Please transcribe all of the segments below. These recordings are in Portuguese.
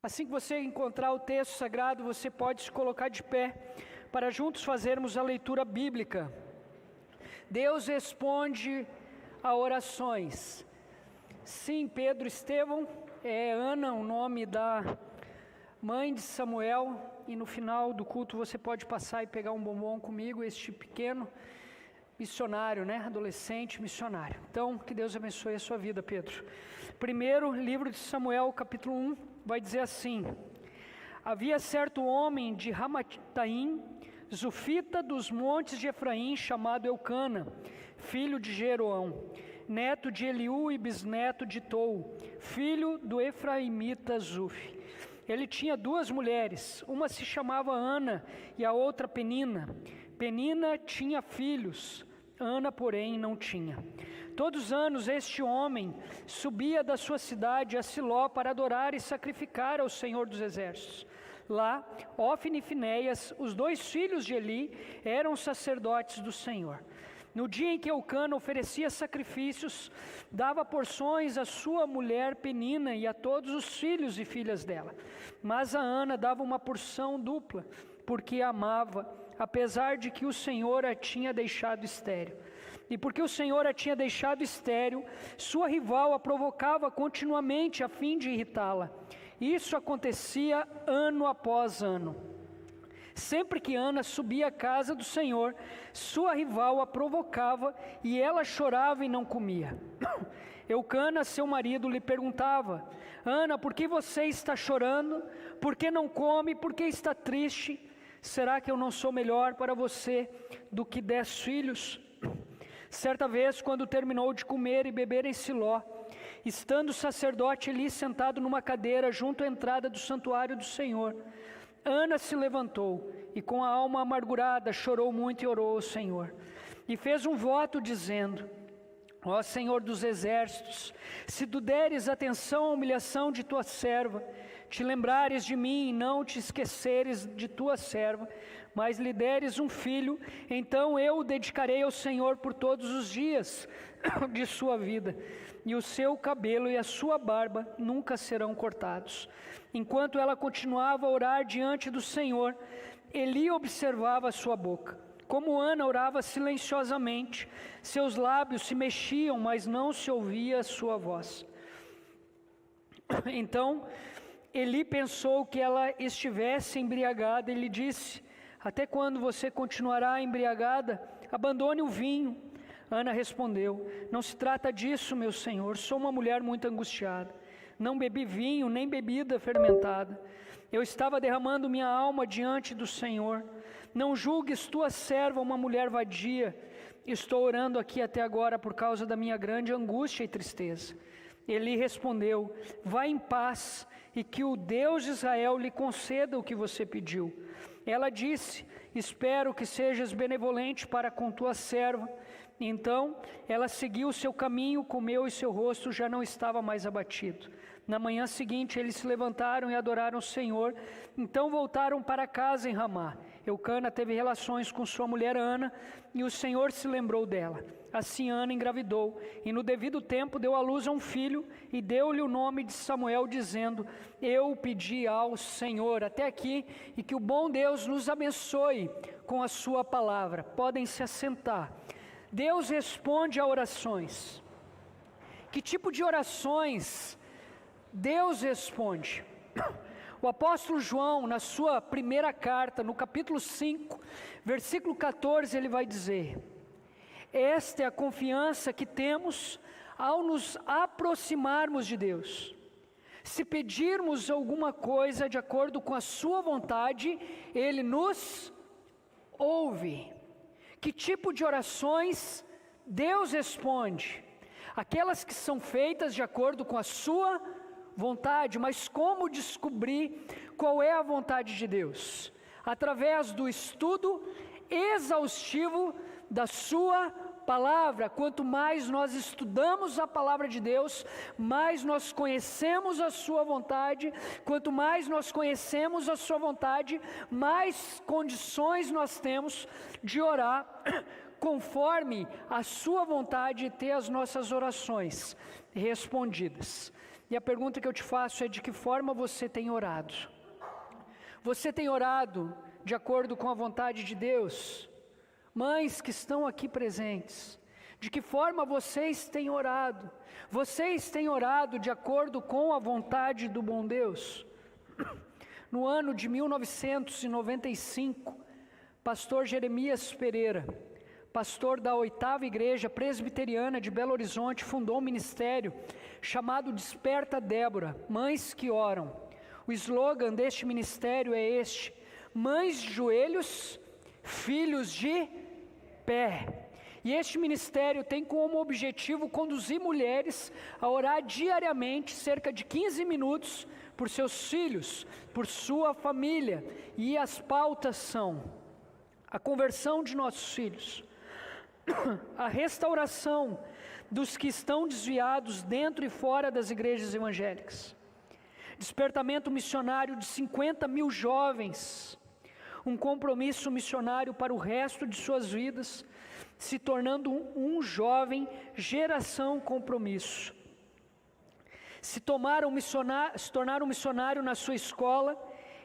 Assim que você encontrar o texto sagrado, você pode se colocar de pé para juntos fazermos a leitura bíblica. Deus responde a orações. Sim, Pedro, Estevão, Ana, o nome da mãe de Samuel, e no final do culto você pode passar e pegar um bombom comigo, este pequeno missionário, adolescente missionário. Então, que Deus abençoe a sua vida, Pedro. Primeiro, livro de Samuel, capítulo 1, vai dizer assim: havia certo homem de Ramataim, zufita dos montes de Efraim, chamado Eucana, filho de Jeroão, neto de Eliú e bisneto de Tou, filho do efraimita Zuf. Ele tinha duas mulheres, uma se chamava Ana e a outra Penina. Penina tinha filhos, Ana, porém, não tinha. Todos os anos este homem subia da sua cidade a Siló para adorar e sacrificar ao Senhor dos Exércitos. Lá, Ofni e Finéias, os dois filhos de Eli, eram sacerdotes do Senhor. No dia em que Eucana oferecia sacrifícios, dava porções à sua mulher Penina e a todos os filhos e filhas dela. Mas a Ana dava uma porção dupla, porque a amava, apesar de que o Senhor a tinha deixado estéril. E porque o Senhor a tinha deixado estéril, sua rival a provocava continuamente a fim de irritá-la. Isso acontecia ano após ano. Sempre que Ana subia à casa do Senhor, sua rival a provocava e ela chorava e não comia. Eucana, seu marido, lhe perguntava: Ana, por que você está chorando? Por que não come? Por que está triste? Será que eu não sou melhor para você do que 10 filhos? Certa vez, quando terminou de comer e beber em Siló, estando o sacerdote ali sentado numa cadeira junto à entrada do santuário do Senhor, Ana se levantou e com a alma amargurada chorou muito e orou ao Senhor. E fez um voto dizendo: ó Senhor dos exércitos, se tu deres atenção à humilhação de tua serva, te lembrares de mim e não te esqueceres de tua serva, mas lhe deres um filho, então eu o dedicarei ao Senhor por todos os dias de sua vida, e o seu cabelo e a sua barba nunca serão cortados. Enquanto ela continuava a orar diante do Senhor, Eli observava a sua boca. Como Ana orava silenciosamente, seus lábios se mexiam, mas não se ouvia a sua voz. Então Eli pensou que ela estivesse embriagada e lhe disse: até quando você continuará embriagada? Abandone o vinho. Ana respondeu: não se trata disso, meu senhor, sou uma mulher muito angustiada. Não bebi vinho, nem bebida fermentada. Eu estava derramando minha alma diante do Senhor. Não julgues tua serva uma mulher vadia. Estou orando aqui até agora por causa da minha grande angústia e tristeza. Ele respondeu: vá em paz, e que o Deus de Israel lhe conceda o que você pediu. Ela disse: espero que sejas benevolente para com tua serva. Então ela seguiu o seu caminho, comeu e seu rosto já não estava mais abatido. Na manhã seguinte eles se levantaram e adoraram o Senhor. Então voltaram para casa em Ramá. Eucana teve relações com sua mulher Ana, e o Senhor se lembrou dela. Assim Ana engravidou, e no devido tempo deu à luz a um filho, e deu-lhe o nome de Samuel, dizendo: eu pedi ao Senhor. Até aqui, e que o bom Deus nos abençoe com a sua palavra. Podem se assentar. Deus responde a orações. Que tipo de orações Deus responde? O apóstolo João, na sua primeira carta, no capítulo 5, versículo 14, ele vai dizer: esta é a confiança que temos ao nos aproximarmos de Deus. Se pedirmos alguma coisa de acordo com a sua vontade, Ele nos ouve. Que tipo de orações Deus responde? Aquelas que são feitas de acordo com a sua vontade. Mas como descobrir qual é a vontade de Deus? Através do estudo exaustivo da sua palavra. Quanto mais nós estudamos a palavra de Deus, mais nós conhecemos a sua vontade. Quanto mais nós conhecemos a sua vontade, mais condições nós temos de orar conforme a sua vontade e ter as nossas orações respondidas. E a pergunta que eu te faço é: de que forma você tem orado? Você tem orado de acordo com a vontade de Deus? Mães que estão aqui presentes, de que forma vocês têm orado? Vocês têm orado de acordo com a vontade do bom Deus? No ano de 1995, pastor Jeremias Pereira, pastor da 8ª Igreja Presbiteriana de Belo Horizonte, fundou um ministério chamado Desperta Débora, Mães que Oram. O slogan deste ministério é este: mães de joelhos, filhos de pé. E este ministério tem como objetivo conduzir mulheres a orar diariamente, cerca de 15 minutos, por seus filhos, por sua família. E as pautas são: a conversão de nossos filhos, a restauração dos que estão desviados dentro e fora das igrejas evangélicas, despertamento missionário de 50 mil jovens, um compromisso missionário para o resto de suas vidas, se tornando um jovem geração compromisso. Se tornar um missionário na sua escola,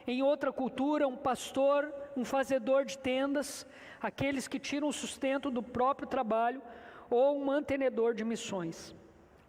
em outra cultura, um pastor, um fazedor de tendas, aqueles que tiram o sustento do próprio trabalho, ou um mantenedor de missões.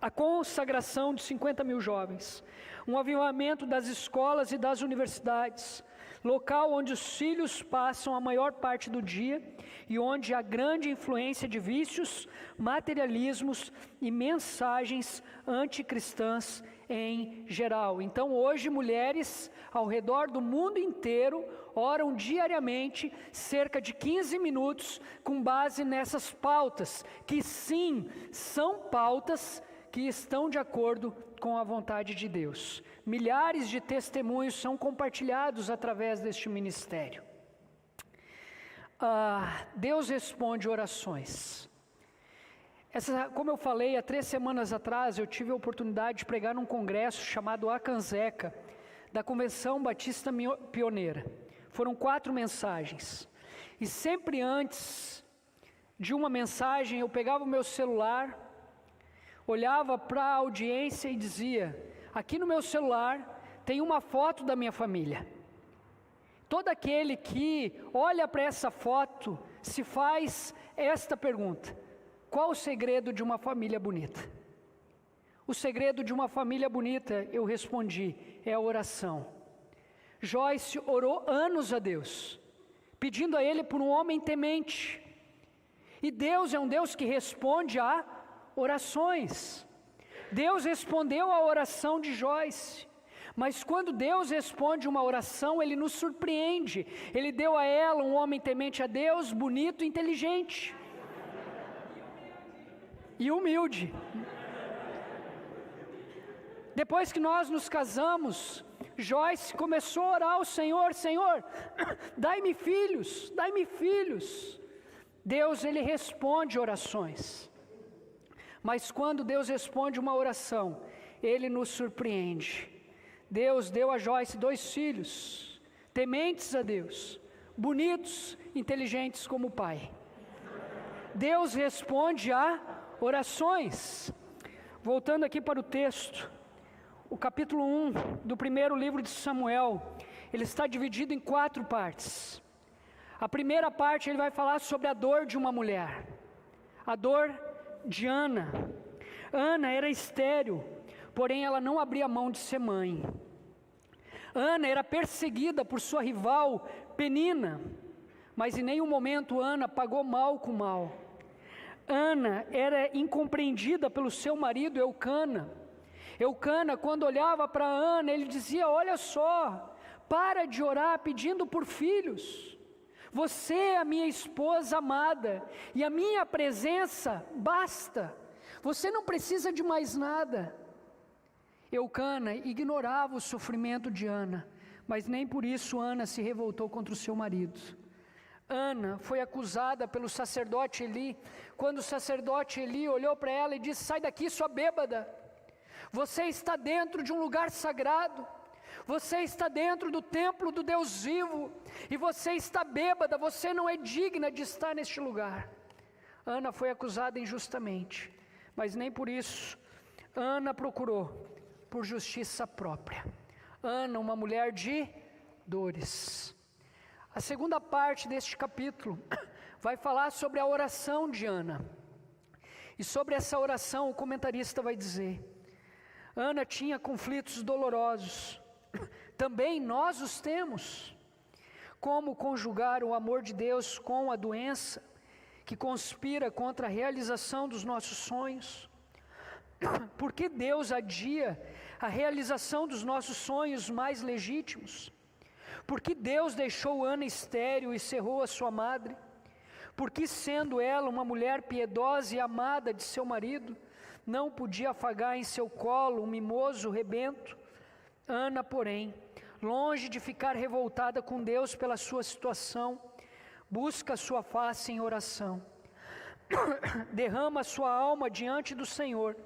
A consagração de 50 mil jovens, um avivamento das escolas e das universidades, local onde os filhos passam a maior parte do dia e onde há grande influência de vícios, materialismos e mensagens anticristãs em geral. Então hoje mulheres ao redor do mundo inteiro oram diariamente cerca de 15 minutos com base nessas pautas, que sim, são pautas que estão de acordo com a vontade de Deus. Milhares de testemunhos são compartilhados através deste ministério. Deus responde orações. Como eu falei, há 3 semanas atrás, eu tive a oportunidade de pregar num congresso chamado Acanzeca, da Convenção Batista Pioneira. Foram 4 mensagens. E sempre antes de uma mensagem, eu pegava o meu celular, olhava para a audiência e dizia: aqui no meu celular tem uma foto da minha família. Todo aquele que olha para essa foto se faz esta pergunta: qual o segredo de uma família bonita? O segredo de uma família bonita, eu respondi, é a oração. Joyce orou anos a Deus, pedindo a Ele por um homem temente. E Deus é um Deus que responde a orações. Deus respondeu à oração de Joyce. Mas quando Deus responde uma oração, Ele nos surpreende. Ele deu a ela um homem temente a Deus, bonito e inteligente. E humilde. Depois que nós nos casamos, Joyce começou a orar ao Senhor: Senhor, dai-me filhos, dai-me filhos. Deus, Ele responde orações. Mas quando Deus responde uma oração, Ele nos surpreende. Deus deu a Joyce 2 filhos, tementes a Deus, bonitos, inteligentes como o pai. Deus responde a orações. Voltando aqui para o texto, o capítulo 1 do primeiro livro de Samuel, ele está dividido em 4 partes. A primeira parte ele vai falar sobre a dor de uma mulher, a dor de Ana. Ana era estéril, porém ela não abria mão de ser mãe. Ana era perseguida por sua rival Penina, mas em nenhum momento Ana pagou mal com mal. Ana era incompreendida pelo seu marido Eucana. Eucana, quando olhava para Ana, ele dizia: olha só, para de orar pedindo por filhos. Você é a minha esposa amada, e a minha presença basta. Você não precisa de mais nada. Eucana ignorava o sofrimento de Ana, mas nem por isso Ana se revoltou contra o seu marido. Ana foi acusada pelo sacerdote Eli, quando o sacerdote Eli olhou para ela e disse: sai daqui, sua bêbada. Você está dentro de um lugar sagrado, você está dentro do templo do Deus vivo, e você está bêbada, você não é digna de estar neste lugar. Ana foi acusada injustamente, mas nem por isso Ana procurou por justiça própria. Ana, uma mulher de dores. A segunda parte deste capítulo vai falar sobre a oração de Ana. E sobre essa oração o comentarista vai dizer: Ana tinha conflitos dolorosos, também nós os temos. Como conjugar o amor de Deus com a doença que conspira contra a realização dos nossos sonhos? Por que Deus adia a realização dos nossos sonhos mais legítimos? Por que Deus deixou Ana estéril e cerrou a sua madre? Por que, sendo ela uma mulher piedosa e amada de seu marido, não podia afagar em seu colo um mimoso rebento? Ana, porém, longe de ficar revoltada com Deus pela sua situação, busca a sua face em oração, derrama sua alma diante do Senhor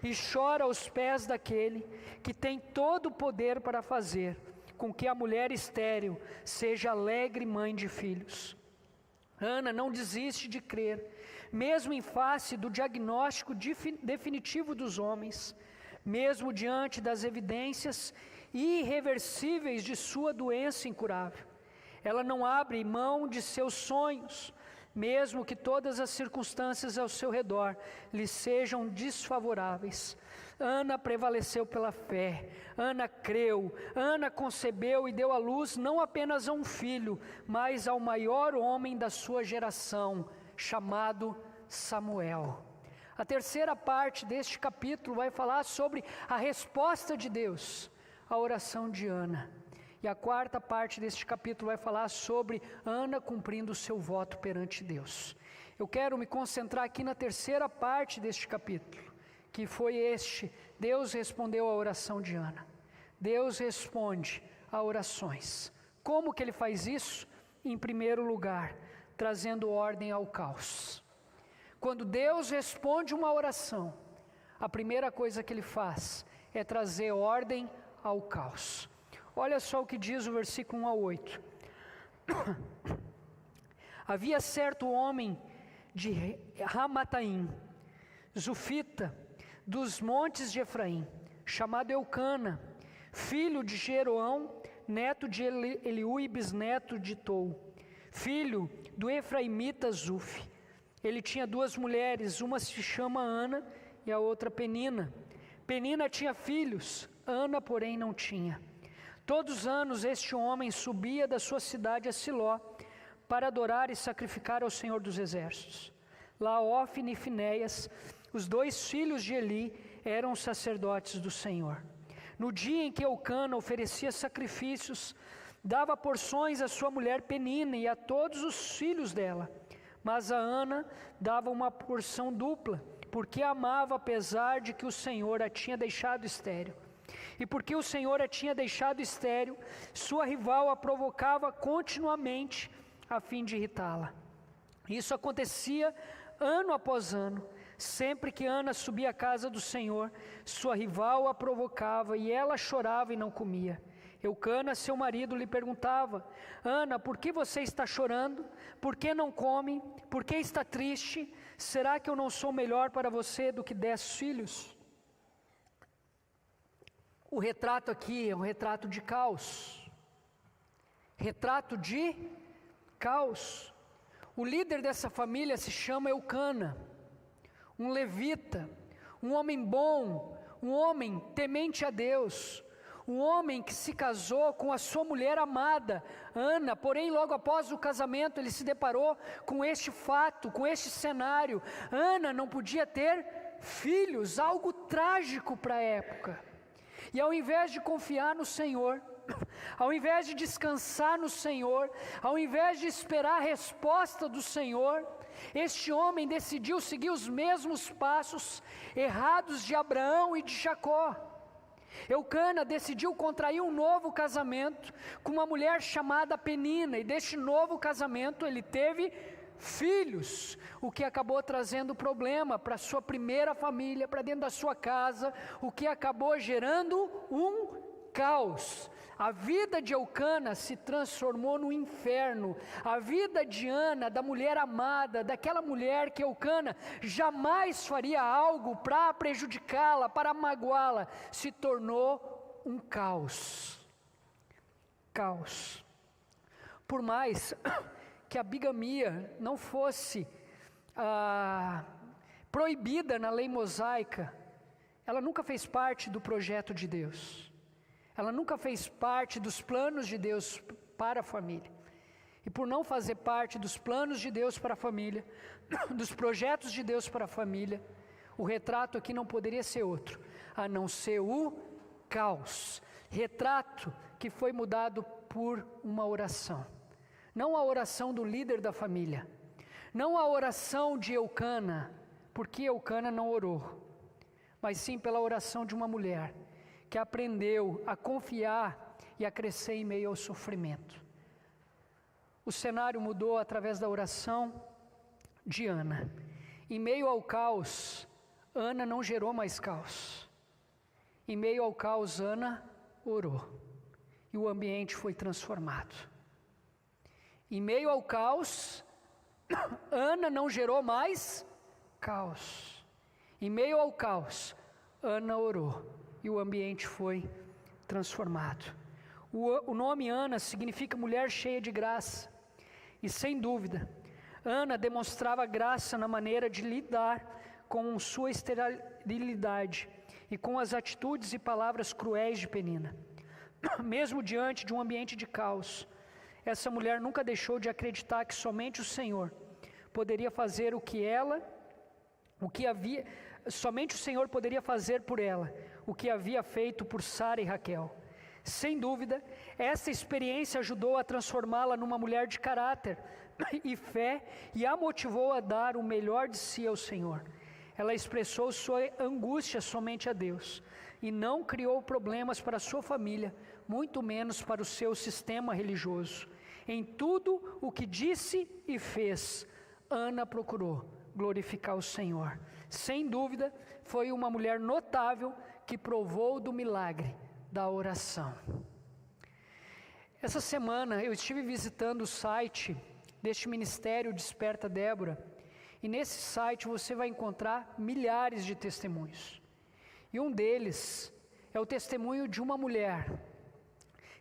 e chora aos pés daquele que tem todo o poder para fazer com que a mulher estéril seja alegre mãe de filhos. Ana não desiste de crer, mesmo em face do diagnóstico definitivo dos homens, mesmo diante das evidências irreversíveis de sua doença incurável. Ela não abre mão de seus sonhos, mesmo que todas as circunstâncias ao seu redor lhe sejam desfavoráveis. Ana prevaleceu pela fé, Ana creu, Ana concebeu e deu à luz não apenas a um filho, mas ao maior homem da sua geração, chamado Samuel. A terceira parte deste capítulo vai falar sobre a resposta de Deus à oração de Ana. E a quarta parte deste capítulo vai falar sobre Ana cumprindo o seu voto perante Deus. Eu quero me concentrar aqui na terceira parte deste capítulo, que foi Deus respondeu à oração de Ana. Deus responde a orações. Como que Ele faz isso? Em primeiro lugar, trazendo ordem ao caos. Quando Deus responde uma oração, a primeira coisa que Ele faz é trazer ordem ao caos. Olha só o que diz o versículo 1 a 8. Havia certo homem de Ramataim, Zufita, dos montes de Efraim, chamado Eucana, filho de Jeroão, neto de Eliú e bisneto de Tou, filho do efraimita Zuf. Ele tinha duas mulheres, uma se chama Ana e a outra Penina. Penina tinha filhos, Ana, porém, não tinha. Todos os anos este homem subia da sua cidade a Siló para adorar e sacrificar ao Senhor dos Exércitos. Lá Ofne e Finéias, os dois filhos de Eli, eram sacerdotes do Senhor. No dia em que Eucana oferecia sacrifícios, dava porções à sua mulher Penina e a todos os filhos dela. Mas a Ana dava uma porção dupla, porque a amava apesar de que o Senhor a tinha deixado estéril. E porque o Senhor a tinha deixado estéril, sua rival a provocava continuamente a fim de irritá-la. Isso acontecia ano após ano. Sempre que Ana subia à casa do Senhor, sua rival a provocava e ela chorava e não comia. Eucana, seu marido, lhe perguntava: Ana, por que você está chorando? Por que não come? Por que está triste? Será que eu não sou melhor para você do que 10 filhos? O retrato aqui é um retrato de caos. Retrato de caos. O líder dessa família se chama Eucana, um levita, um homem bom, um homem temente a Deus, um homem que se casou com a sua mulher amada, Ana, porém logo após o casamento ele se deparou com este fato, com este cenário. Ana não podia ter filhos, algo trágico para a época. E ao invés de confiar no Senhor, ao invés de descansar no Senhor, ao invés de esperar a resposta do Senhor, este homem decidiu seguir os mesmos passos errados de Abraão e de Jacó. Eucana decidiu contrair um novo casamento com uma mulher chamada Penina, e deste novo casamento ele teve filhos, o que acabou trazendo problema para sua primeira família, para dentro da sua casa, o que acabou gerando um caos. A vida de Eucana se transformou no inferno. A vida de Ana, da mulher amada, daquela mulher que Eucana jamais faria algo para prejudicá-la, para magoá-la, se tornou um caos. Caos. Por mais que a bigamia não fosse proibida na lei mosaica, ela nunca fez parte do projeto de Deus. Ela nunca fez parte dos planos de Deus para a família. E por não fazer parte dos planos de Deus para a família, dos projetos de Deus para a família, o retrato aqui não poderia ser outro, a não ser o caos. Retrato que foi mudado por uma oração. Não a oração do líder da família, não a oração de Eucana, porque Eucana não orou, mas sim pela oração de uma mulher que aprendeu a confiar e a crescer em meio ao sofrimento. O cenário mudou através da oração de Ana. Em meio ao caos, Ana não gerou mais caos. Em meio ao caos, Ana orou. E o ambiente foi transformado. Em meio ao caos, Ana não gerou mais caos. Em meio ao caos, Ana orou. E o ambiente foi transformado. O nome Ana significa mulher cheia de graça. E sem dúvida, Ana demonstrava graça na maneira de lidar com sua esterilidade e com as atitudes e palavras cruéis de Penina. Mesmo diante de um ambiente de caos, essa mulher nunca deixou de acreditar que somente o Senhor poderia fazer somente o Senhor poderia fazer por ela o que havia feito por Sara e Raquel. Sem dúvida, essa experiência ajudou a transformá-la numa mulher de caráter e fé e a motivou a dar o melhor de si ao Senhor. Ela expressou sua angústia somente a Deus e não criou problemas para a sua família, muito menos para o seu sistema religioso. Em tudo o que disse e fez, Ana procurou glorificar o Senhor. Sem dúvida, foi uma mulher notável que provou do milagre da oração. Essa semana eu estive visitando o site deste ministério Desperta Débora, e nesse site você vai encontrar milhares de testemunhos. E um deles é o testemunho de uma mulher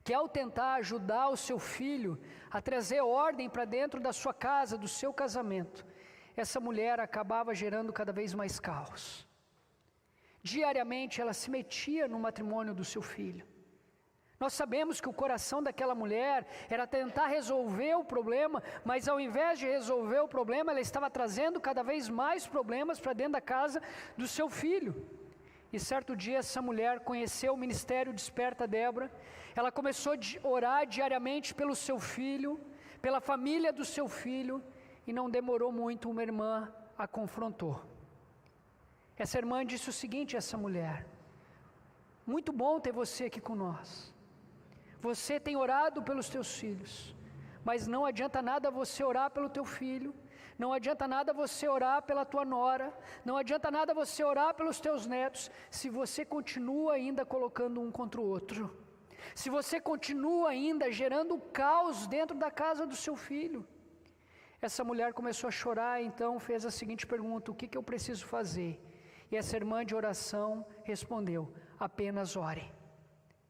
que, ao tentar ajudar o seu filho a trazer ordem para dentro da sua casa, do seu casamento, essa mulher acabava gerando cada vez mais caos. Diariamente ela se metia no matrimônio do seu filho. Nós sabemos que o coração daquela mulher era tentar resolver o problema, mas ao invés de resolver o problema, ela estava trazendo cada vez mais problemas para dentro da casa do seu filho. E certo dia essa mulher conheceu o ministério Desperta Débora. Ela começou a orar diariamente pelo seu filho, pela família do seu filho, e não demorou muito, uma irmã a confrontou. Essa irmã disse o seguinte a essa mulher: muito bom ter você aqui com nós. Você tem orado pelos teus filhos, mas não adianta nada você orar pelo teu filho, não adianta nada você orar pela tua nora, não adianta nada você orar pelos teus netos, se você continua ainda colocando um contra o outro, se você continua ainda gerando caos dentro da casa do seu filho. Essa mulher começou a chorar, então fez a seguinte pergunta: o que eu preciso fazer? E essa irmã de oração respondeu: apenas ore,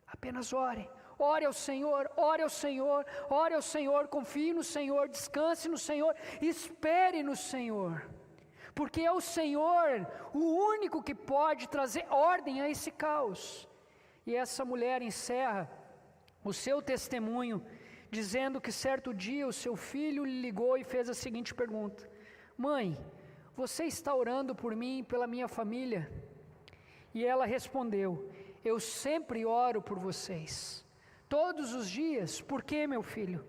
apenas ore. Ore ao Senhor, ore ao Senhor, ore ao Senhor, confie no Senhor, descanse no Senhor, espere no Senhor, porque é o Senhor o único que pode trazer ordem a esse caos. E essa mulher encerra o seu testemunho dizendo que certo dia o seu filho lhe ligou e fez a seguinte pergunta: mãe, você está orando por mim e pela minha família? E ela respondeu: eu sempre oro por vocês. Todos os dias. Por quê, meu filho?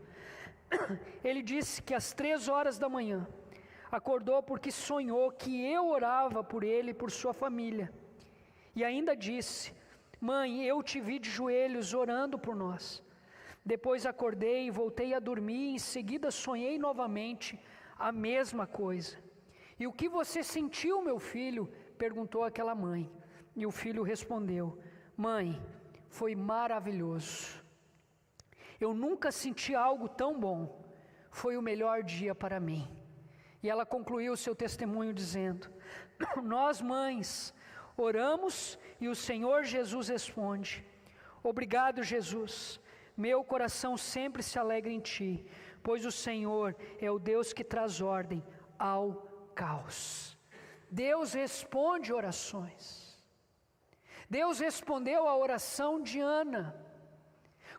Ele disse que às 3 horas da manhã acordou porque sonhou que eu orava por ele e por sua família. E ainda disse: mãe, eu te vi de joelhos orando por nós. Depois acordei e voltei a dormir, e em seguida sonhei novamente a mesma coisa. E o que você sentiu, meu filho? Perguntou aquela mãe. E o filho respondeu: mãe, foi maravilhoso. Eu nunca senti algo tão bom. Foi o melhor dia para mim. E ela concluiu o seu testemunho dizendo: nós mães oramos e o Senhor Jesus responde. Obrigado, Jesus. Meu coração sempre se alegra em Ti, pois o Senhor é o Deus que traz ordem ao caos. Deus responde orações. Deus respondeu a oração de Ana.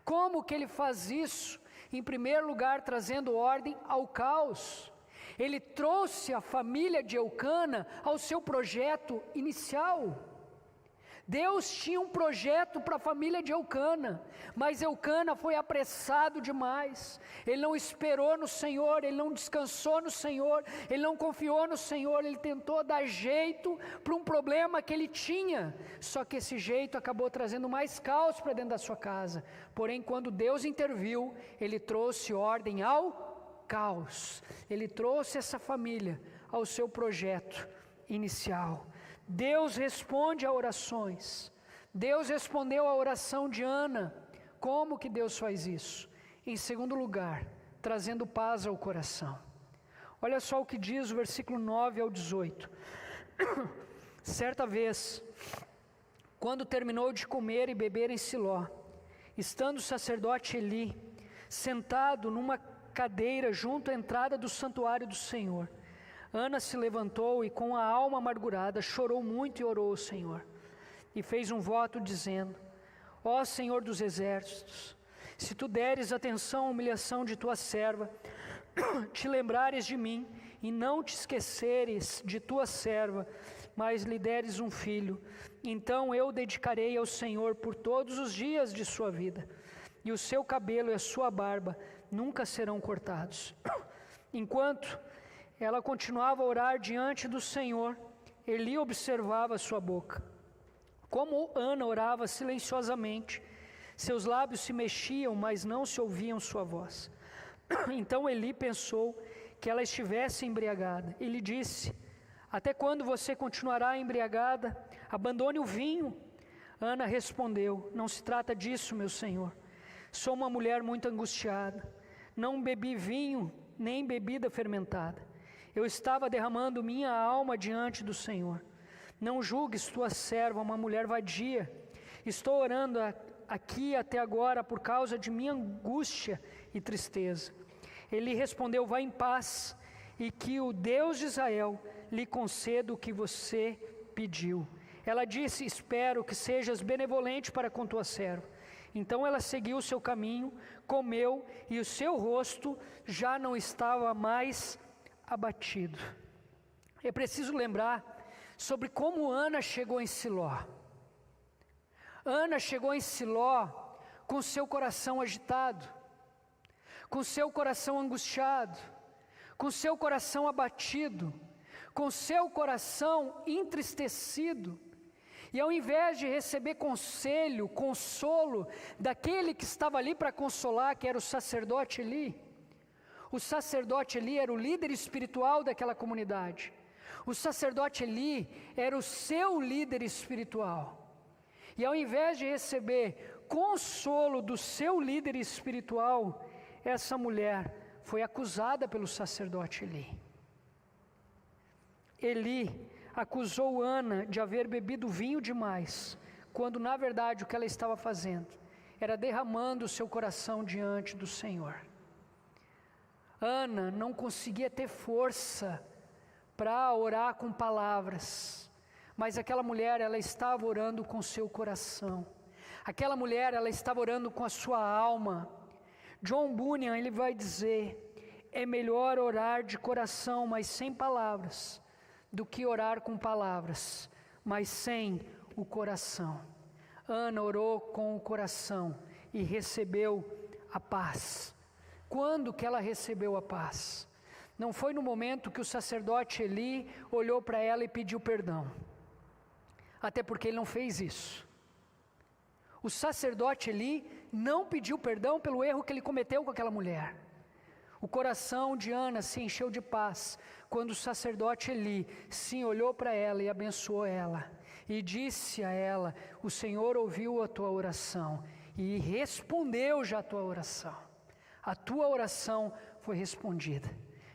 Como que Ele faz isso? Em primeiro lugar, trazendo ordem ao caos. Ele trouxe a família de Eucana ao seu projeto inicial. Deus tinha um projeto para a família de Eucana, mas Eucana foi apressado demais. Ele não esperou no Senhor, ele não descansou no Senhor, ele não confiou no Senhor, ele tentou dar jeito para um problema que ele tinha. Só que esse jeito acabou trazendo mais caos para dentro da sua casa. Porém, quando Deus interviu, ele trouxe ordem ao caos. Ele trouxe essa família ao seu projeto inicial. Deus responde a orações. Deus respondeu a oração de Ana. Como que Deus faz isso? Em segundo lugar, trazendo paz ao coração. Olha só o que diz o versículo 9 ao 18. Certa vez, quando terminou de comer e beber em Siló, estando o sacerdote Eli sentado numa cadeira junto à entrada do santuário do Senhor, Ana se levantou e com a alma amargurada chorou muito e orou ao Senhor. E fez um voto dizendo: ó Senhor dos exércitos, se tu deres atenção à humilhação de tua serva, te lembrares de mim e não te esqueceres de tua serva, mas lhe deres um filho, então eu dedicarei ao Senhor por todos os dias de sua vida, e o seu cabelo e a sua barba nunca serão cortados. Enquanto ela continuava a orar diante do Senhor, Eli observava sua boca. Como Ana orava silenciosamente, seus lábios se mexiam, mas não se ouviam sua voz. Então Eli pensou que ela estivesse embriagada. Ele disse: até quando você continuará embriagada? Abandone o vinho. Ana respondeu: não se trata disso, meu senhor. Sou uma mulher muito angustiada. Não bebi vinho, nem bebida fermentada. Eu estava derramando minha alma diante do Senhor. Não julgues tua serva uma mulher vadia. Estou orando aqui até agora por causa de minha angústia e tristeza. Ele respondeu: vá em paz, e que o Deus de Israel lhe conceda o que você pediu. Ela disse: espero que sejas benevolente para com tua serva. Então ela seguiu o seu caminho, comeu, e o seu rosto já não estava mais abatido. É preciso lembrar sobre como Ana chegou em Siló. Ana chegou em Siló com seu coração agitado, com seu coração angustiado, com seu coração abatido, com seu coração entristecido. E ao invés de receber conselho, consolo daquele que estava ali para consolar, que era o sacerdote Eli. O sacerdote Eli era o líder espiritual daquela comunidade. O sacerdote Eli era o seu líder espiritual. E ao invés de receber consolo do seu líder espiritual, essa mulher foi acusada pelo sacerdote Eli. Eli acusou Ana de haver bebido vinho demais, quando na verdade o que ela estava fazendo era derramando o seu coração diante do Senhor. Ana não conseguia ter força para orar com palavras, mas aquela mulher, ela estava orando com seu coração. Aquela mulher, ela estava orando com a sua alma. John Bunyan, ele vai dizer: é melhor orar de coração, mas sem palavras, do que orar com palavras, mas sem o coração. Ana orou com o coração e recebeu a paz. Quando que ela recebeu a paz? Não foi no momento que o sacerdote Eli olhou para ela e pediu perdão. Até porque ele não fez isso. O sacerdote Eli não pediu perdão pelo erro que ele cometeu com aquela mulher. O coração de Ana se encheu de paz quando o sacerdote Eli sim olhou para ela e abençoou ela. E disse a ela: o Senhor ouviu a tua oração e respondeu já a tua oração. A tua oração foi respondida.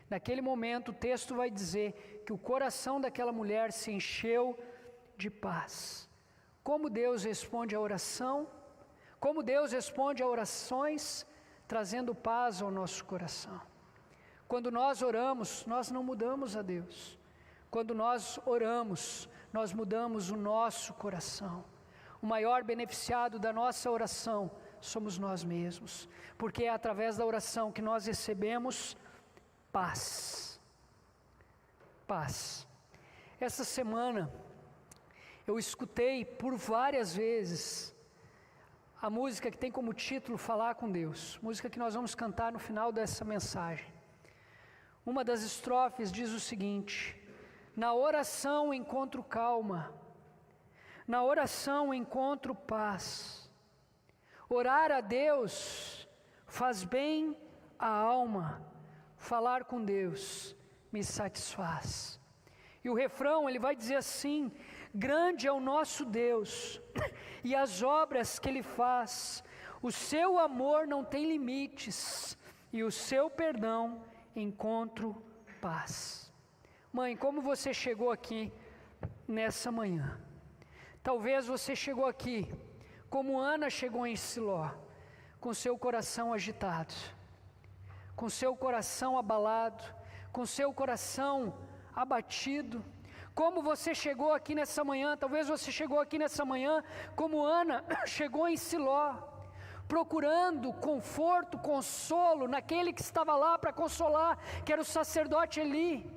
Naquele momento o texto vai dizer que o coração daquela mulher se encheu de paz. Como Deus responde a oração? Como Deus responde a orações? Trazendo paz ao nosso coração. Quando nós oramos, nós não mudamos a Deus. Quando nós oramos, nós mudamos o nosso coração. O maior beneficiado da nossa oração somos nós mesmos, porque é através da oração que nós recebemos paz. Paz. Essa semana eu escutei por várias vezes a música que tem como título Falar com Deus, música que nós vamos cantar no final dessa mensagem. Uma das estrofes diz o seguinte: na oração encontro calma, na oração encontro paz. Orar a Deus faz bem à alma, falar com Deus me satisfaz. E o refrão ele vai dizer assim: grande é o nosso Deus e as obras que Ele faz, o seu amor não tem limites e o seu perdão encontro paz. Mãe, como você chegou aqui nessa manhã? Talvez você chegou aqui como Ana chegou em Siló, com seu coração agitado, com seu coração abalado, com seu coração abatido. Como você chegou aqui nessa manhã? Talvez você chegou aqui nessa manhã como Ana chegou em Siló, procurando conforto, consolo naquele que estava lá para consolar, que era o sacerdote Eli.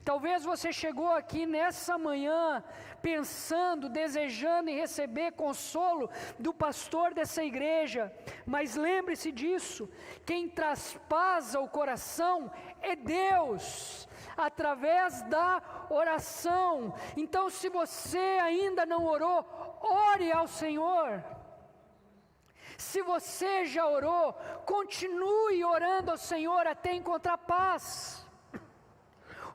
Talvez você chegou aqui nessa manhã pensando, desejando em receber consolo do pastor dessa igreja, mas lembre-se disso, quem traspassa o coração é Deus, através da oração. Então, se você ainda não orou, ore ao Senhor. Se você já orou, continue orando ao Senhor até encontrar paz.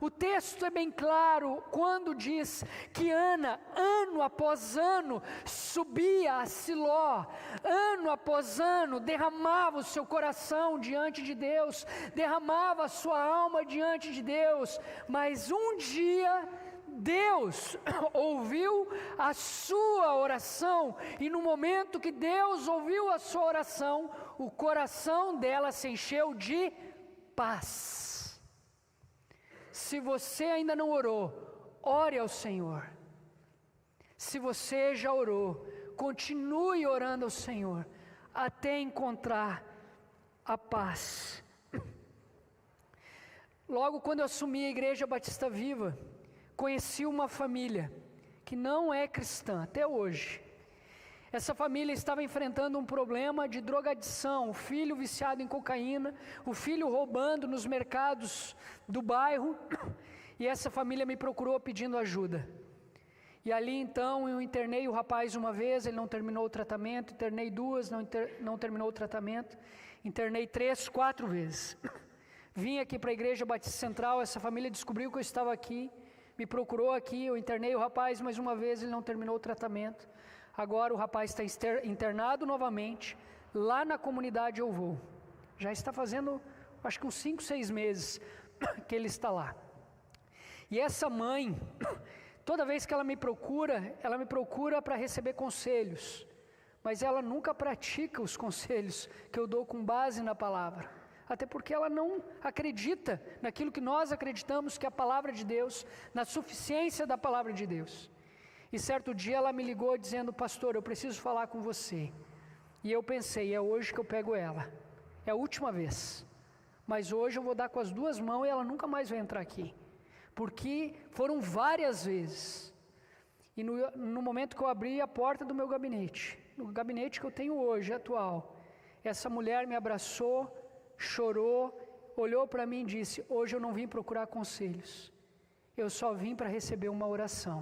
O texto é bem claro quando diz que Ana, ano após ano, subia a Siló, ano após ano, derramava o seu coração diante de Deus, derramava a sua alma diante de Deus, mas um dia Deus ouviu a sua oração, e no momento que Deus ouviu a sua oração, o coração dela se encheu de paz. Se você ainda não orou, ore ao Senhor. Se você já orou, continue orando ao Senhor, até encontrar a paz. Logo quando eu assumi a Igreja Batista Viva, conheci uma família que não é cristã até hoje. Essa família estava enfrentando um problema de drogadição, o filho viciado em cocaína, o filho roubando nos mercados do bairro, e essa família me procurou pedindo ajuda. E ali então eu internei o rapaz uma vez, ele não terminou o tratamento, internei duas, não terminou o tratamento, internei 3, 4 vezes. Vim aqui para a Igreja Batista Central, essa família descobriu que eu estava aqui, me procurou aqui, eu internei o rapaz mais uma vez, ele não terminou o tratamento. Agora o rapaz está internado novamente, lá na comunidade Eu Vou. Já está fazendo, acho que uns 5, 6 meses que ele está lá. E essa mãe, toda vez que ela me procura para receber conselhos, mas ela nunca pratica os conselhos que eu dou com base na palavra. Até porque ela não acredita naquilo que nós acreditamos, que é a palavra de Deus, na suficiência da palavra de Deus. E certo dia ela me ligou dizendo: pastor, eu preciso falar com você. E eu pensei, é hoje que eu pego ela, é a última vez, mas hoje eu vou dar com as 2 mãos e ela nunca mais vai entrar aqui, porque foram várias vezes. E no momento que eu abri a porta do meu gabinete, no gabinete que eu tenho hoje, atual, essa mulher me abraçou, chorou, olhou para mim e disse: hoje eu não vim procurar conselhos, eu só vim para receber uma oração.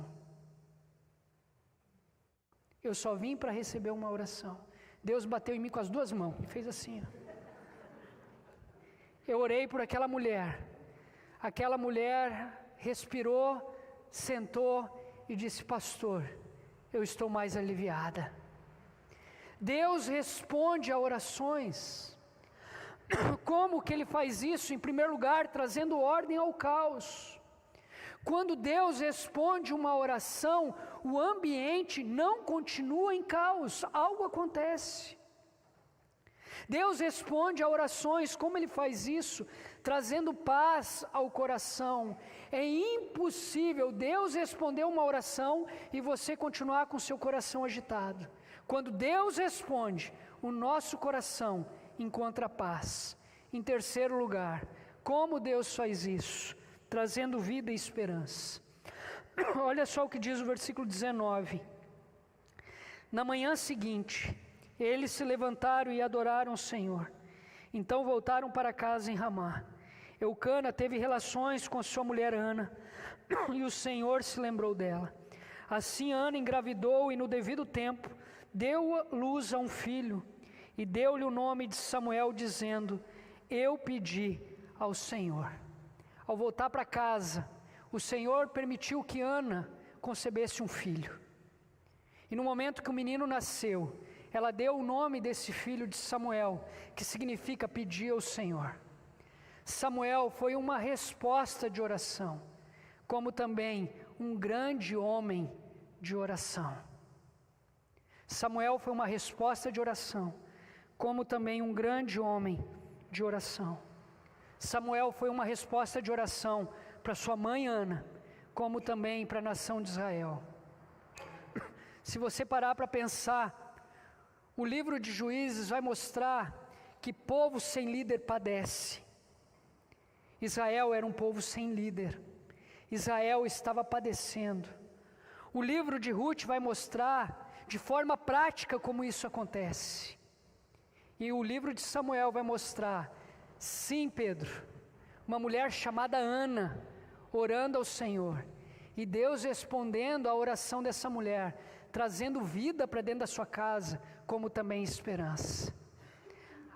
Eu só vim para receber uma oração. Deus bateu em mim com as 2 mãos e fez assim, ó. Eu orei por aquela mulher respirou, sentou e disse: pastor, eu estou mais aliviada. Deus responde a orações. Como que Ele faz isso? Em primeiro lugar, trazendo ordem ao caos. Quando Deus responde uma oração, o ambiente não continua em caos, algo acontece. Deus responde a orações, como Ele faz isso? Trazendo paz ao coração. É impossível Deus responder uma oração e você continuar com seu coração agitado. Quando Deus responde, o nosso coração encontra paz. Em terceiro lugar, como Deus faz isso? Trazendo vida e esperança. Olha só o que diz o versículo 19. Na manhã seguinte, eles se levantaram e adoraram o Senhor. Então voltaram para casa em Ramá. Eucana teve relações com sua mulher Ana, e o Senhor se lembrou dela. Assim Ana engravidou e no devido tempo deu luz a um filho, e deu-lhe o nome de Samuel, dizendo: eu pedi ao Senhor. Ao voltar para casa, o Senhor permitiu que Ana concebesse um filho. E no momento que o menino nasceu, ela deu o nome desse filho de Samuel, que significa pedir ao Senhor. Samuel foi uma resposta de oração, como também um grande homem de oração. Samuel foi uma resposta de oração, como também um grande homem de oração. Samuel foi uma resposta de oração para sua mãe Ana, como também para a nação de Israel. Se você parar para pensar, o livro de Juízes vai mostrar que povo sem líder padece. Israel era um povo sem líder. Israel estava padecendo. O livro de Ruth vai mostrar de forma prática como isso acontece. E o livro de Samuel vai mostrar, sim, Pedro, uma mulher chamada Ana, orando ao Senhor, e Deus respondendo à oração dessa mulher, trazendo vida para dentro da sua casa, como também esperança.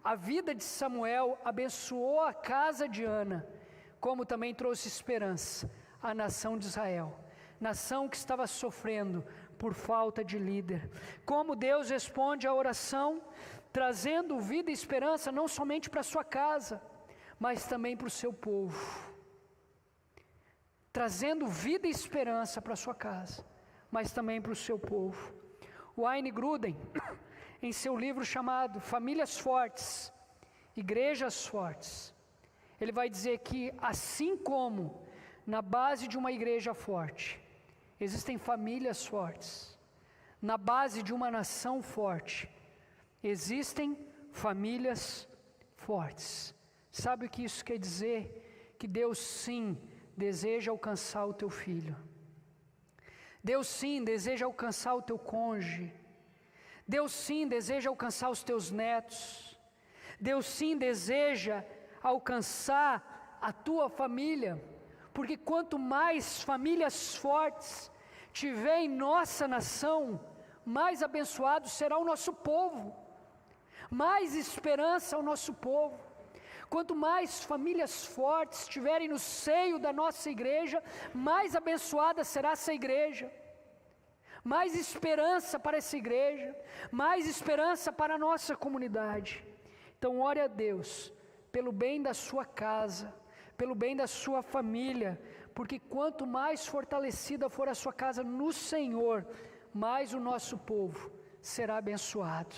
A vida de Samuel abençoou a casa de Ana, como também trouxe esperança à nação de Israel, nação que estava sofrendo por falta de líder. Como Deus responde à oração, trazendo vida e esperança não somente para a sua casa, mas também para o seu povo. Trazendo vida e esperança para a sua casa, mas também para o seu povo. Wayne Grudem, em seu livro chamado Famílias Fortes, Igrejas Fortes, ele vai dizer que assim como na base de uma igreja forte, existem famílias fortes, na base de uma nação forte, existem famílias fortes. Sabe o que isso quer dizer? Que Deus sim deseja alcançar o teu filho. Deus sim deseja alcançar o teu cônjuge. Deus sim deseja alcançar os teus netos. Deus sim deseja alcançar a tua família. Porque quanto mais famílias fortes tiver em nossa nação, mais abençoado será o nosso povo. Mais esperança ao nosso povo. Quanto mais famílias fortes tiverem no seio da nossa igreja, mais abençoada será essa igreja. Mais esperança para essa igreja, mais esperança para a nossa comunidade. Então ore a Deus, pelo bem da sua casa, pelo bem da sua família, porque quanto mais fortalecida for a sua casa no Senhor, mais o nosso povo será abençoado.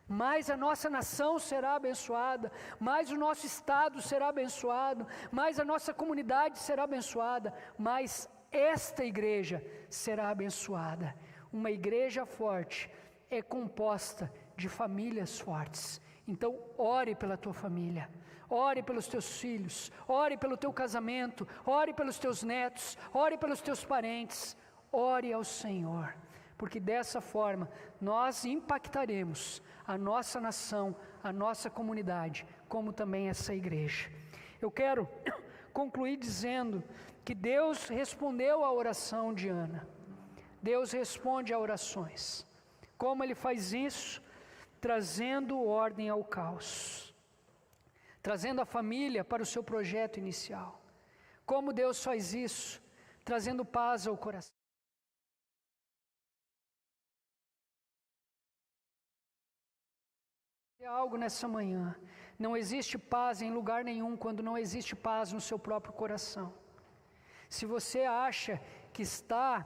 Mais a nossa nação será abençoada, mais o nosso estado será abençoado, mais a nossa comunidade será abençoada, mais esta igreja será abençoada. Uma igreja forte é composta de famílias fortes. Então ore pela tua família, ore pelos teus filhos, ore pelo teu casamento, ore pelos teus netos, ore pelos teus parentes, ore ao Senhor, porque dessa forma nós impactaremos a nossa nação, a nossa comunidade, como também essa igreja. Eu quero concluir dizendo que Deus respondeu à oração de Ana. Deus responde a orações. Como Ele faz isso? Trazendo ordem ao caos, trazendo a família para o seu projeto inicial. Como Deus faz isso? Trazendo paz ao coração. Algo nessa manhã. Não existe paz em lugar nenhum quando não existe paz no seu próprio coração. Se você acha que está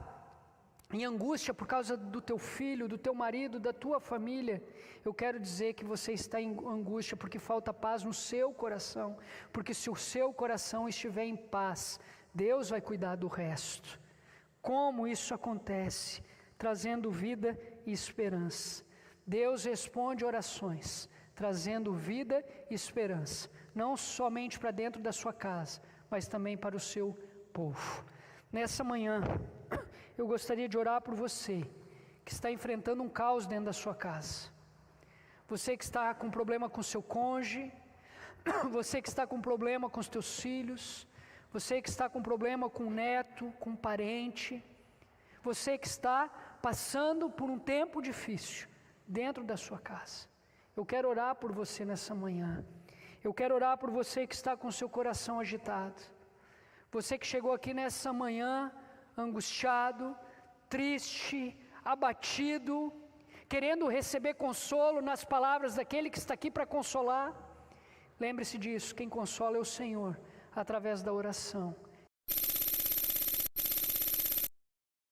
em angústia por causa do teu filho, do teu marido, da tua família, eu quero dizer que você está em angústia porque falta paz no seu coração. Porque se o seu coração estiver em paz, Deus vai cuidar do resto. Como isso acontece? Trazendo vida e esperança. Deus responde orações, trazendo vida e esperança, não somente para dentro da sua casa, mas também para o seu povo. Nessa manhã, eu gostaria de orar por você, que está enfrentando um caos dentro da sua casa. Você que está com problema com seu cônjuge, você que está com problema com os teus filhos, você que está com problema com o neto, com um parente, você que está passando por um tempo difícil dentro da sua casa. Eu quero orar por você nessa manhã. Eu quero orar por você que está com seu coração agitado. Você que chegou aqui nessa manhã angustiado, triste, abatido, querendo receber consolo nas palavras daquele que está aqui para consolar. Lembre-se disso, quem consola é o Senhor, através da oração.